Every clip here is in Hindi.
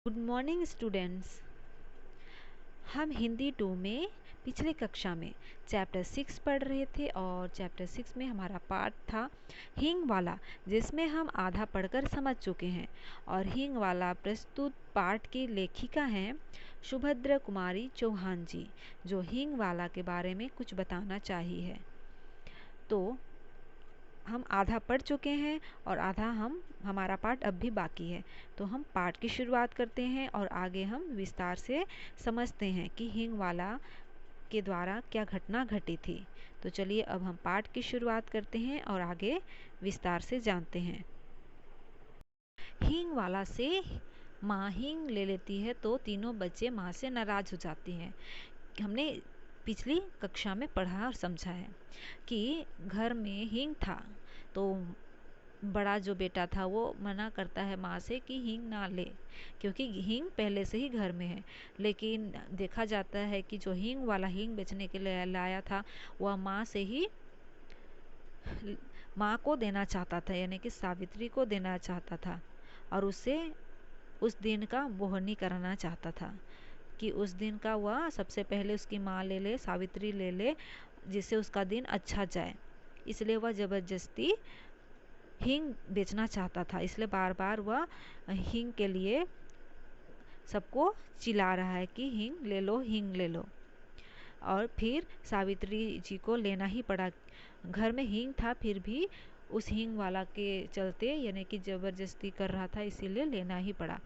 Good morning students. हम हिंदी 2 में पिछले कक्षा में चैप्टर 6 पढ़ रहे थे और चैप्टर 6 में हमारा पार्ट था हींग वाला, जिसमें हम आधा पढ़कर समझ चुके हैं। और हींग वाला प्रस्तुत पाठ की लेखिका हैं सुभद्रा कुमारी चौहान जी, जो हींग वाला के बारे में कुछ बताना चाहिए। तो हम आधा पढ़ चुके हैं और आधा हमारा पाठ अब भी बाकी है। तो हम पाठ की शुरुआत करते हैं और आगे हम विस्तार से समझते हैं कि हींग वाला के द्वारा क्या घटना घटी थी। तो चलिए अब हम पाठ की शुरुआत करते हैं और आगे विस्तार से जानते हैं। हींग वाला से माँ हींग ले लेती है तो तीनों बच्चे माँ से नाराज हो जाती हैं। हमने पिछली कक्षा में पढ़ा और समझा है कि घर में हींग था, तो बड़ा जो बेटा था वो मना करता है माँ से कि हींग ना ले, क्योंकि हींग पहले से ही घर में है। लेकिन देखा जाता है कि जो हींग वाला हींग बेचने के लिए लाया था वह माँ से ही माँ को देना चाहता था, यानी कि सावित्री को देना चाहता था और उससे उस दिन का बोहनी कराना चाहता था कि उस दिन का वह सबसे पहले उसकी माँ ले ले, सावित्री ले ले, जिससे उसका दिन अच्छा जाए। इसलिए वह ज़बरदस्ती हींग बेचना चाहता था। इसलिए बार बार वह हींग के लिए सबको चिल्ला रहा है कि हींग ले लो, हींग ले लो। और फिर सावित्री जी को लेना ही पड़ा। घर में हींग था फिर भी उस हींग वाला के चलते, यानी कि ज़बरदस्ती कर रहा था, इसीलिए लेना ही पड़ा।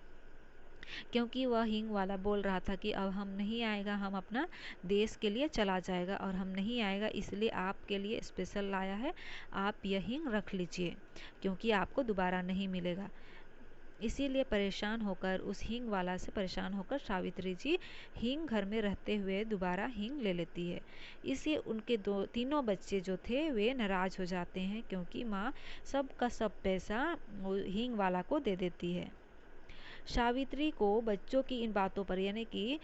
क्योंकि वह हींग वाला बोल रहा था कि अब हम नहीं आएगा, हम अपना देश के लिए चला जाएगा और हम नहीं आएगा, इसलिए आपके लिए स्पेशल लाया है, आप यह हींग रख लीजिए क्योंकि आपको दोबारा नहीं मिलेगा। इसीलिए परेशान होकर उस हींग वाला से परेशान होकर सावित्री जी हींग घर में रहते हुए दोबारा हींग ले लेती है। इससे उनके तीनों बच्चे जो थे वे नाराज हो जाते हैं, क्योंकि माँ सब का सब पैसा हींग वाला को दे देती है। सावित्री को बच्चों की इन बातों पर, यानी कि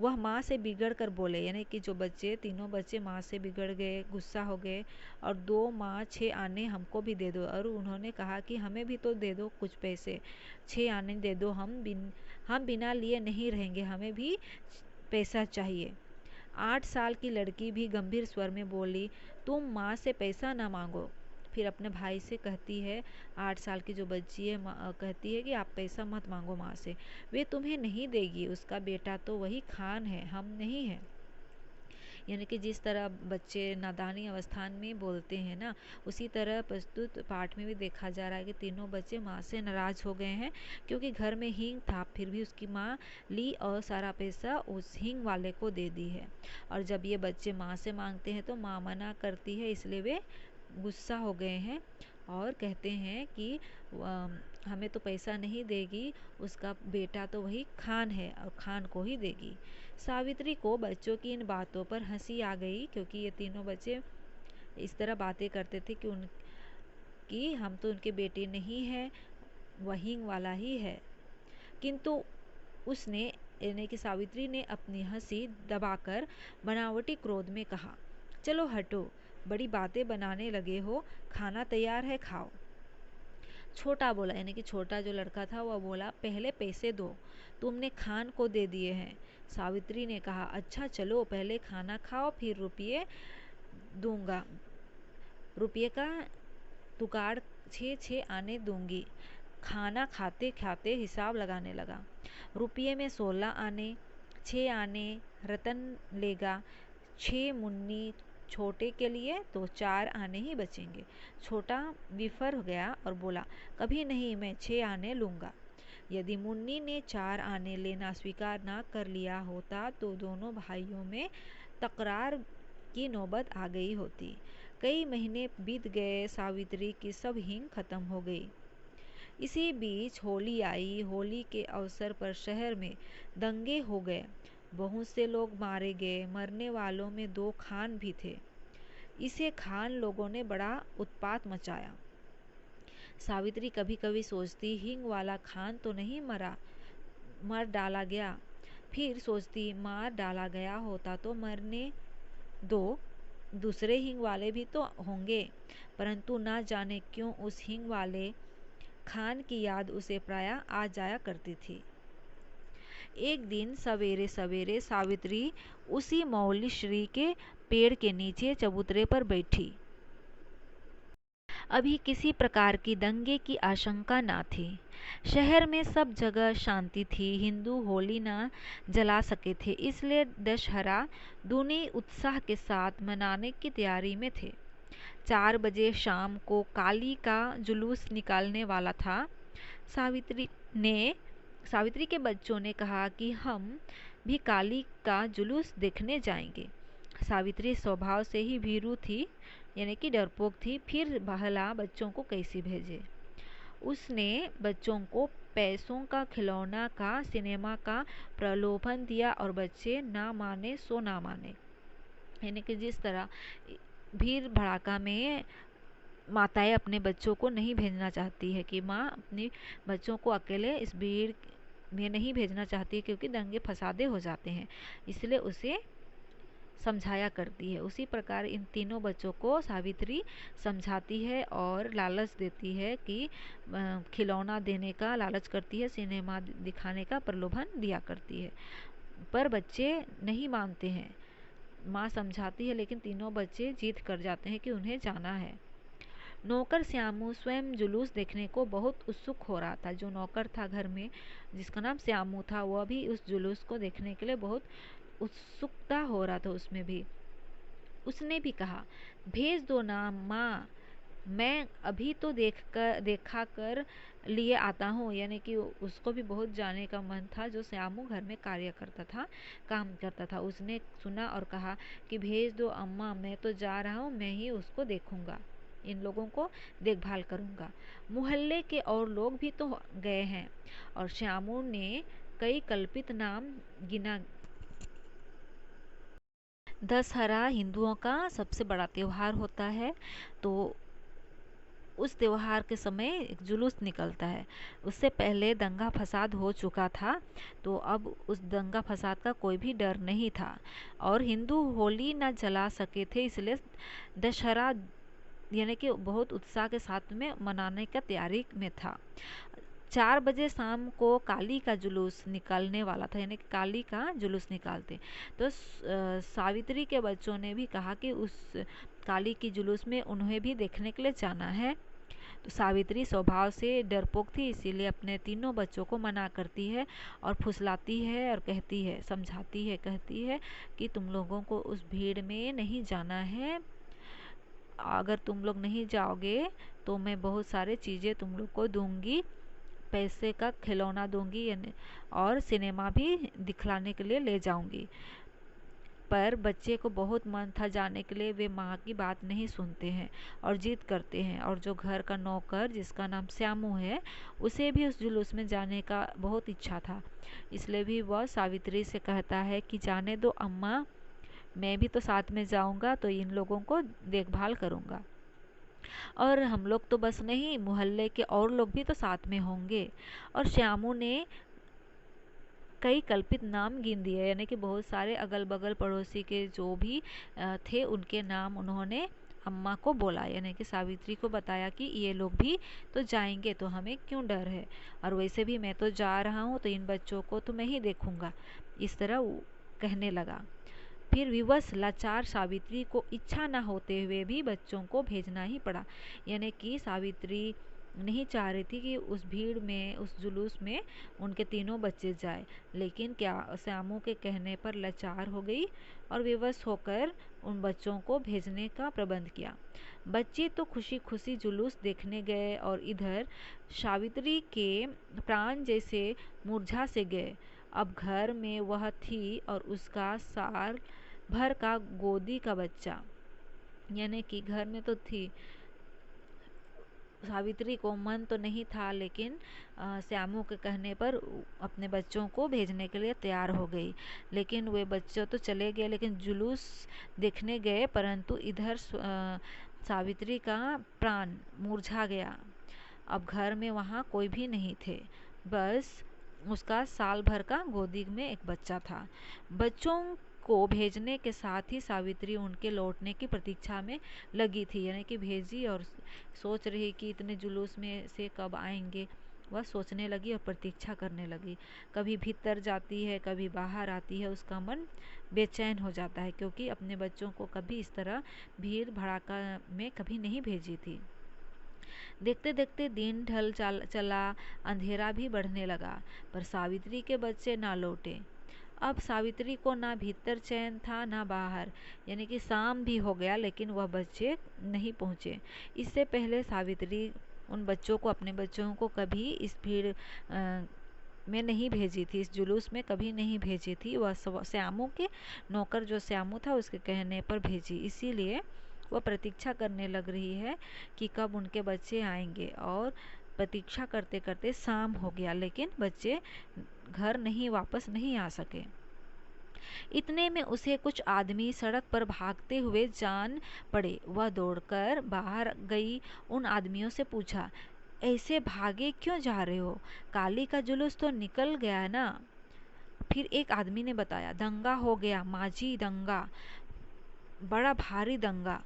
वह माँ से बिगड़ कर बोले, यानी कि जो बच्चे तीनों बच्चे माँ से बिगड़ गए, गुस्सा हो गए और 2 माँ 6 आने हमको भी दे दो। और उन्होंने कहा कि हमें भी तो दे दो कुछ पैसे, 6 आने दे दो, हम बिना लिए नहीं रहेंगे, हमें भी पैसा चाहिए। 8 साल की लड़की भी गंभीर स्वर में बोली, तुम माँ से पैसा ना मांगो। फिर अपने भाई से कहती है, 8 साल की जो बच्ची है कहती है कि आप पैसा मत मांगो माँ से, वे तुम्हें नहीं देगी, उसका बेटा तो वही खान है, हम नहीं हैं। यानी कि जिस तरह बच्चे नादानी अवस्थान में बोलते हैं ना, उसी तरह प्रस्तुत पाठ में भी देखा जा रहा है कि तीनों बच्चे माँ से नाराज हो गए हैं, क्योंकि घर में हींग था फिर भी उसकी माँ ली और सारा पैसा उस हींग वाले को दे दी है। और जब ये बच्चे माँ से मांगते हैं तो माँ मना करती है, इसलिए वे गुस्सा हो गए हैं और कहते हैं कि हमें तो पैसा नहीं देगी, उसका बेटा तो वही खान है और खान को ही देगी। सावित्री को बच्चों की इन बातों पर हंसी आ गई, क्योंकि ये तीनों बच्चे इस तरह बातें करते थे कि हम तो उनके बेटे नहीं हैं, वह हींग वाला ही है। किंतु उसने, यानी कि सावित्री ने अपनी हंसी दबाकर बनावटी क्रोध में कहा, चलो हटो, बड़ी बातें बनाने लगे हो, खाना तैयार है, खाओ। छोटा बोला, यानी कि छोटा जो लड़का था वह बोला, पहले पैसे दो, तुमने खान को दे दिए हैं। सावित्री ने कहा, अच्छा चलो पहले खाना खाओ फिर रुपये दूंगा, रुपये का तुकाड़ 6 आने दूंगी। खाना खाते खाते हिसाब लगाने लगा। रुपये में 16 आने, 6 आने रतन लेगा, 6 मुन्नी छोटे के लिए, तो 4 आने ही बचेंगे। छोटा विफर हो गया और बोला, कभी नहीं, मैं 6 आने लूँगा। यदि मुन्नी ने 4 आने लेना स्वीकार ना कर लिया होता तो दोनों भाइयों में तकरार की नौबत आ गई होती। कई महीने बीत गए, सावित्री की सब हींग खत्म हो गई। इसी बीच होली आई। होली के अवसर पर शहर में दंगे हो गए, बहुत से लोग मारे गए। मरने वालों में 2 खान भी थे। इसे खान लोगों ने बड़ा उत्पात मचाया। सावित्री कभी कभी सोचती, हींग वाला खान तो नहीं मर डाला गया। फिर सोचती, मार डाला गया होता तो मरने दो, दूसरे हींग वाले भी तो होंगे। परंतु ना जाने क्यों उस हींग वाले खान की याद उसे प्रायः आ जाया करती थी। एक दिन सवेरे सवेरे सावित्री उसी मौली श्री के पेड़ के नीचे चबूतरे पर बैठी। अभी किसी प्रकार की दंगे की आशंका न थी। शहर में सब जगह शांति थी। हिंदू होली न जला सके थे, इसलिए दशहरा दूनी उत्साह के साथ मनाने की तैयारी में थे। 4 बजे शाम को काली का जुलूस निकालने वाला था। सावित्री के बच्चों ने कहा कि हम भी काली का जुलूस देखने जाएंगे। सावित्री स्वभाव से ही भीरू थी, यानी कि डरपोक थी। फिर भला बच्चों को कैसे भेजे। उसने बच्चों को पैसों का, खिलौना का, सिनेमा का प्रलोभन दिया और बच्चे ना माने सो ना माने। यानी कि जिस तरह भीड़ भड़ाका में माताएं अपने बच्चों को नहीं भेजना चाहती है कि माँ अपने बच्चों को अकेले इस भीड़ में नहीं भेजना चाहती है, क्योंकि दंगे फसादे हो जाते हैं, इसलिए उसे समझाया करती है। उसी प्रकार इन तीनों बच्चों को सावित्री समझाती है और लालच देती है कि खिलौना देने का लालच करती है, सिनेमा दिखाने का प्रलोभन दिया करती है, पर बच्चे नहीं मानते हैं। माँ समझाती है लेकिन तीनों बच्चे जिद कर जाते हैं कि उन्हें जाना है। नौकर श्यामू स्वयं जुलूस देखने को बहुत उत्सुक हो रहा था। जो नौकर था घर में, जिसका नाम श्यामू था, वह भी उस जुलूस को देखने के लिए बहुत उत्सुकता हो रहा था उसमें भी। उसने भी कहा, भेज दो ना माँ, मैं अभी तो देखा कर लिए आता हूँ। यानी कि उसको भी बहुत जाने का मन था। जो श्यामू घर में कार्य करता था, काम करता था, उसने सुना और कहा कि भेज दो अम्मा, मैं तो जा रहा हूँ, मैं ही उसको देखूंगा, इन लोगों को देखभाल करूंगा। मोहल्ले के और लोग भी तो गए हैं। और श्यामू ने कई कल्पित नाम गिना। दशहरा हिंदुओं का सबसे बड़ा त्योहार होता है, तो उस त्योहार के समय एक जुलूस निकलता है। उससे पहले दंगा फसाद हो चुका था, तो अब उस दंगा फसाद का कोई भी डर नहीं था और हिंदू होली न जला सके थे, इसलिए दशहरा यानी कि बहुत उत्साह के साथ में मनाने का तैयारी में था। 4 बजे शाम को काली का जुलूस निकालने वाला था, यानी कि काली का जुलूस निकालते। तो सावित्री के बच्चों ने भी कहा कि उस काली की जुलूस में उन्हें भी देखने के लिए जाना है। तो सावित्री स्वभाव से डरपोक थी, इसीलिए अपने तीनों बच्चों को मना करती है और फुसलाती है और कहती है, समझाती है, कहती है कि तुम लोगों को उस भीड़ में नहीं जाना है। अगर तुम लोग नहीं जाओगे तो मैं बहुत सारे चीज़ें तुम लोग को दूंगी, पैसे का खिलौना दूंगी और सिनेमा भी दिखलाने के लिए ले जाऊंगी। पर बच्चे को बहुत मन था जाने के लिए, वे माँ की बात नहीं सुनते हैं और जिद करते हैं। और जो घर का नौकर, जिसका नाम श्यामू है, उसे भी उस जुलूस में जाने का बहुत इच्छा था, इसलिए भी वह सावित्री से कहता है कि जाने दो अम्मा, मैं भी तो साथ में जाऊंगा, तो इन लोगों को देखभाल करूंगा। और हम लोग तो बस नहीं, मोहल्ले के और लोग भी तो साथ में होंगे। और श्यामू ने कई कल्पित नाम गिन दिए, यानी कि बहुत सारे अगल बगल पड़ोसी के जो भी थे, उनके नाम उन्होंने अम्मा को बोला, यानी कि सावित्री को बताया कि ये लोग भी तो जाएंगे, तो हमें क्यों डर है, और वैसे भी मैं तो जा रहा हूँ, तो इन बच्चों को तो मैं ही देखूंगा। इस तरह वो कहने लगा। फिर विवश लाचार सावित्री को इच्छा न होते हुए भी बच्चों को भेजना ही पड़ा। यानी कि सावित्री नहीं चाह रही थी कि उस भीड़ में, उस जुलूस में उनके तीनों बच्चे जाए, लेकिन क्या श्यामू के कहने पर लाचार हो गई और विवश होकर उन बच्चों को भेजने का प्रबंध किया। बच्चे तो खुशी खुशी जुलूस देखने गए और इधर सावित्री के प्राण जैसे मुरझा से गए। अब घर में वह थी और उसका साल भर का गोदी का बच्चा, यानी कि घर में तो थी। सावित्री को मन तो नहीं था, लेकिन श्यामू के कहने पर अपने बच्चों को भेजने के लिए तैयार हो गई। लेकिन वे बच्चे तो चले गए, लेकिन जुलूस देखने गए, परंतु इधर सावित्री का प्राण मुरझा गया। अब घर में वहाँ कोई भी नहीं थे, बस उसका साल भर का गोदी में एक बच्चा था। बच्चों को भेजने के साथ ही सावित्री उनके लौटने की प्रतीक्षा में लगी थी। यानी कि भेजी और सोच रही कि इतने जुलूस में से कब आएंगे, वह सोचने लगी और प्रतीक्षा करने लगी। कभी भीतर जाती है, कभी बाहर आती है, उसका मन बेचैन हो जाता है, क्योंकि अपने बच्चों को कभी इस तरह भीड़ भड़ाका में कभी नहीं भेजी थी। देखते देखते दिन ढल चला, अंधेरा भी बढ़ने लगा, पर सावित्री के बच्चे ना लौटे। अब सावित्री को ना भीतर चैन था ना बाहर। यानी कि शाम भी हो गया लेकिन वह बच्चे नहीं पहुँचे। इससे पहले सावित्री उन बच्चों को, अपने बच्चों को कभी इस भीड़ में नहीं भेजी थी, इस जुलूस में कभी नहीं भेजी थी। वह श्यामू के नौकर जो श्यामू था उसके कहने पर भेजी। इसीलिए वह प्रतीक्षा करने लग रही है कि कब उनके बच्चे आएंगे। और प्रतीक्षा करते करते शाम हो गया लेकिन बच्चे घर नहीं वापस नहीं आ सके। इतने में उसे कुछ आदमी सड़क पर भागते हुए जान पड़े। वह दौड़कर बाहर गई, उन आदमियों से पूछा, ऐसे भागे क्यों जा रहे हो? काली का जुलूस तो निकल गया ना? फिर एक आदमी ने बताया, दंगा हो गया माजी, दंगा, बड़ा भारी दंगा।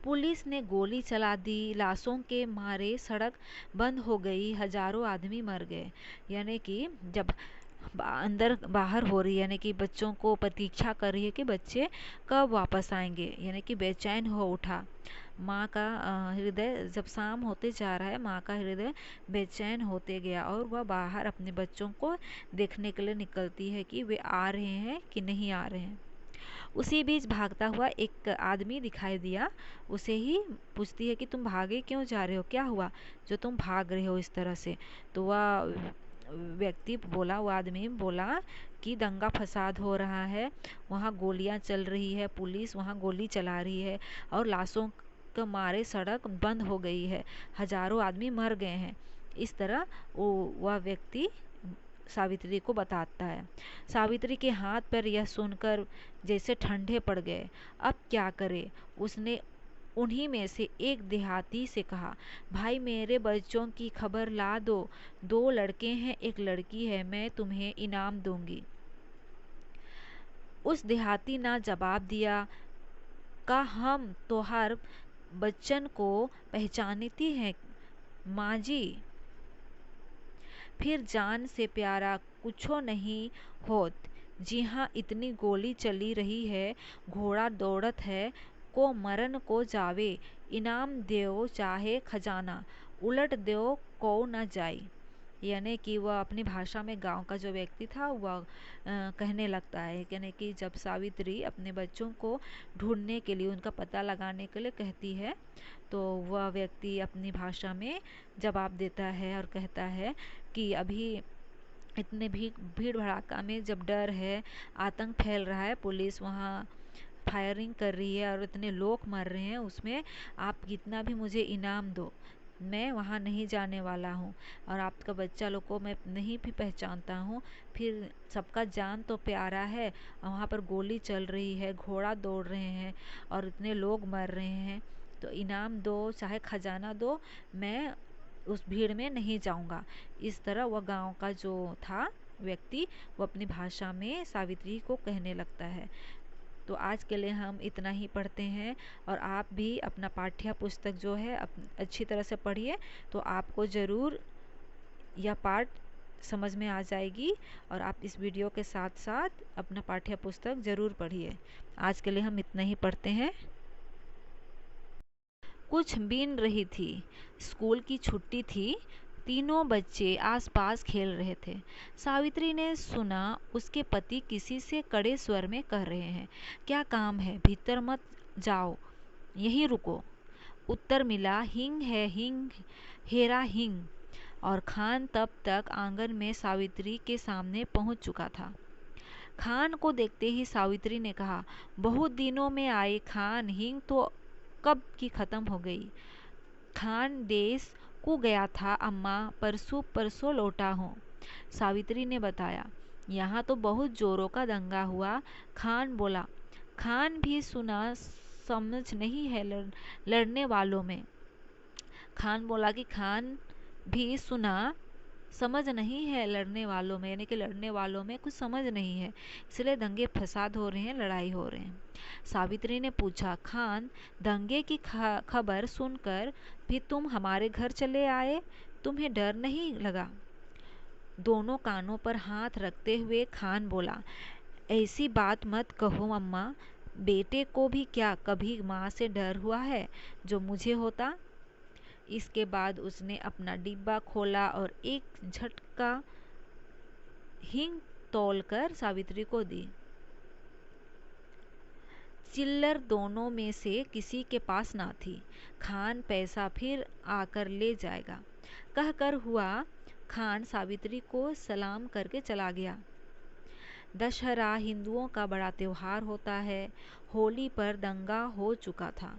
पुलिस ने गोली चला दी, लाशों के मारे सड़क बंद हो गई, हजारों आदमी मर गए। यानी कि जब अंदर बाहर हो रही है, यानी कि बच्चों को प्रतीक्षा कर रही है कि बच्चे कब वापस आएंगे, यानी कि बेचैन हो उठा। माँ का हृदय जब शाम होते जा रहा है, माँ का हृदय बेचैन होते गया और वह बाहर अपने बच्चों को देखने के लिए निकलती है कि वे आ रहे हैं कि नहीं आ रहे हैं। उसी बीच भागता हुआ एक आदमी दिखाई दिया। उसे ही पूछती है कि तुम भागे क्यों जा रहे हो, क्या हुआ जो तुम भाग रहे हो इस तरह से? तो वह व्यक्ति बोला, वो आदमी बोला कि दंगा फसाद हो रहा है, वहाँ गोलियां चल रही है, पुलिस वहाँ गोली चला रही है और लाशों के मारे सड़क बंद हो गई है, हजारों आदमी मर गए हैं। इस तरह वह व्यक्ति सावित्री को बताता है। सावित्री के हाथ पैर यह सुनकर जैसे ठंडे पड़ गए। अब क्या करे? उसने उन्हीं में से एक देहाती से कहा, भाई मेरे बच्चों की खबर ला दो, 2 लड़के हैं, 1 लड़की है, मैं तुम्हें इनाम दूंगी। उस देहाती ने जवाब दिया, का हम तोहार बच्चन को पहचानती हैं माँ जी। फिर जान से प्यारा कुछो नहीं होत। जी हाँ, इतनी गोली चली रही है, घोड़ा दौड़त है, को मरन को जावे, इनाम देओ चाहे खजाना, उलट देओ को न जाए। यानी कि वह अपनी भाषा में गांव का जो व्यक्ति था वह कहने लगता है, यानी कि जब सावित्री अपने बच्चों को ढूंढने के लिए, उनका पता लगाने के लिए कहती है, तो वह व्यक्ति अपनी भाषा में जवाब देता है और कहता है कि अभी इतने भीड़ भड़ाका में जब डर है, आतंक फैल रहा है, पुलिस वहाँ फायरिंग कर रही है और इतने लोग मर रहे हैं, उसमें आप कितना भी मुझे इनाम दो, मैं वहाँ नहीं जाने वाला हूँ और आपका बच्चा लोग को मैं नहीं भी पहचानता हूँ। फिर सबका जान तो प्यारा है, वहाँ पर गोली चल रही है, घोड़ा दौड़ रहे हैं और इतने लोग मर रहे हैं, तो इनाम दो चाहे खजाना दो, मैं उस भीड़ में नहीं जाऊँगा। इस तरह वह गांव का जो था व्यक्ति वो अपनी भाषा में सावित्री को कहने लगता है। तो आज के लिए हम इतना ही पढ़ते हैं और आप भी अपना पाठ्य पुस्तक जो है अच्छी तरह से पढ़िए, तो आपको ज़रूर यह पाठ समझ में आ जाएगी और आप इस वीडियो के साथ साथ अपना पाठ्य पुस्तक ज़रूर पढ़िए। आज के लिए हम इतना ही पढ़ते हैं। कुछ बीन रही थी, स्कूल की छुट्टी थी, तीनों बच्चे आसपास खेल रहे थे। सावित्री ने सुना उसके पति किसी से कड़े स्वर में कह रहे हैं, क्या काम है, भीतर मत जाओ, यहीं रुको। उत्तर मिला, हिंग है हिंग, हेरा हिंग। और खान तब तक आंगन में सावित्री के सामने पहुंच चुका था। खान को देखते ही सावित्री ने कहा, बहुत दिनों में आए खान, हिंग तो कब की खत्म हो गई। खान देश को गया था अम्मा, परसों लौटा हूँ, सावित्री ने बताया। यहाँ तो बहुत जोरों का दंगा हुआ, खान बोला। खान भी सुना, समझ नहीं है लड़ने वालों में। खान बोला कि खान भी सुना, समझ नहीं है लड़ने वालों में, यानी कि लड़ने वालों में कुछ समझ नहीं है, इसलिए दंगे फसाद हो रहे हैं, लड़ाई हो रहे हैं। सावित्री ने पूछा, खान, दंगे की खबर सुनकर भी तुम हमारे घर चले आए, तुम्हें डर नहीं लगा? दोनों कानों पर हाथ रखते हुए खान बोला, ऐसी बात मत कहो अम्मा, बेटे को भी क्या कभी माँ से डर हुआ है जो मुझे होता? इसके बाद उसने अपना डिब्बा खोला और एक झटका हींग तौलकर सावित्री को दी। चिल्लर दोनों में से किसी के पास ना थी। खान पैसा फिर आकर ले जाएगा कहकर हुआ खान सावित्री को सलाम करके चला गया। दशहरा हिंदुओं का बड़ा त्योहार होता है। होली पर दंगा हो चुका था।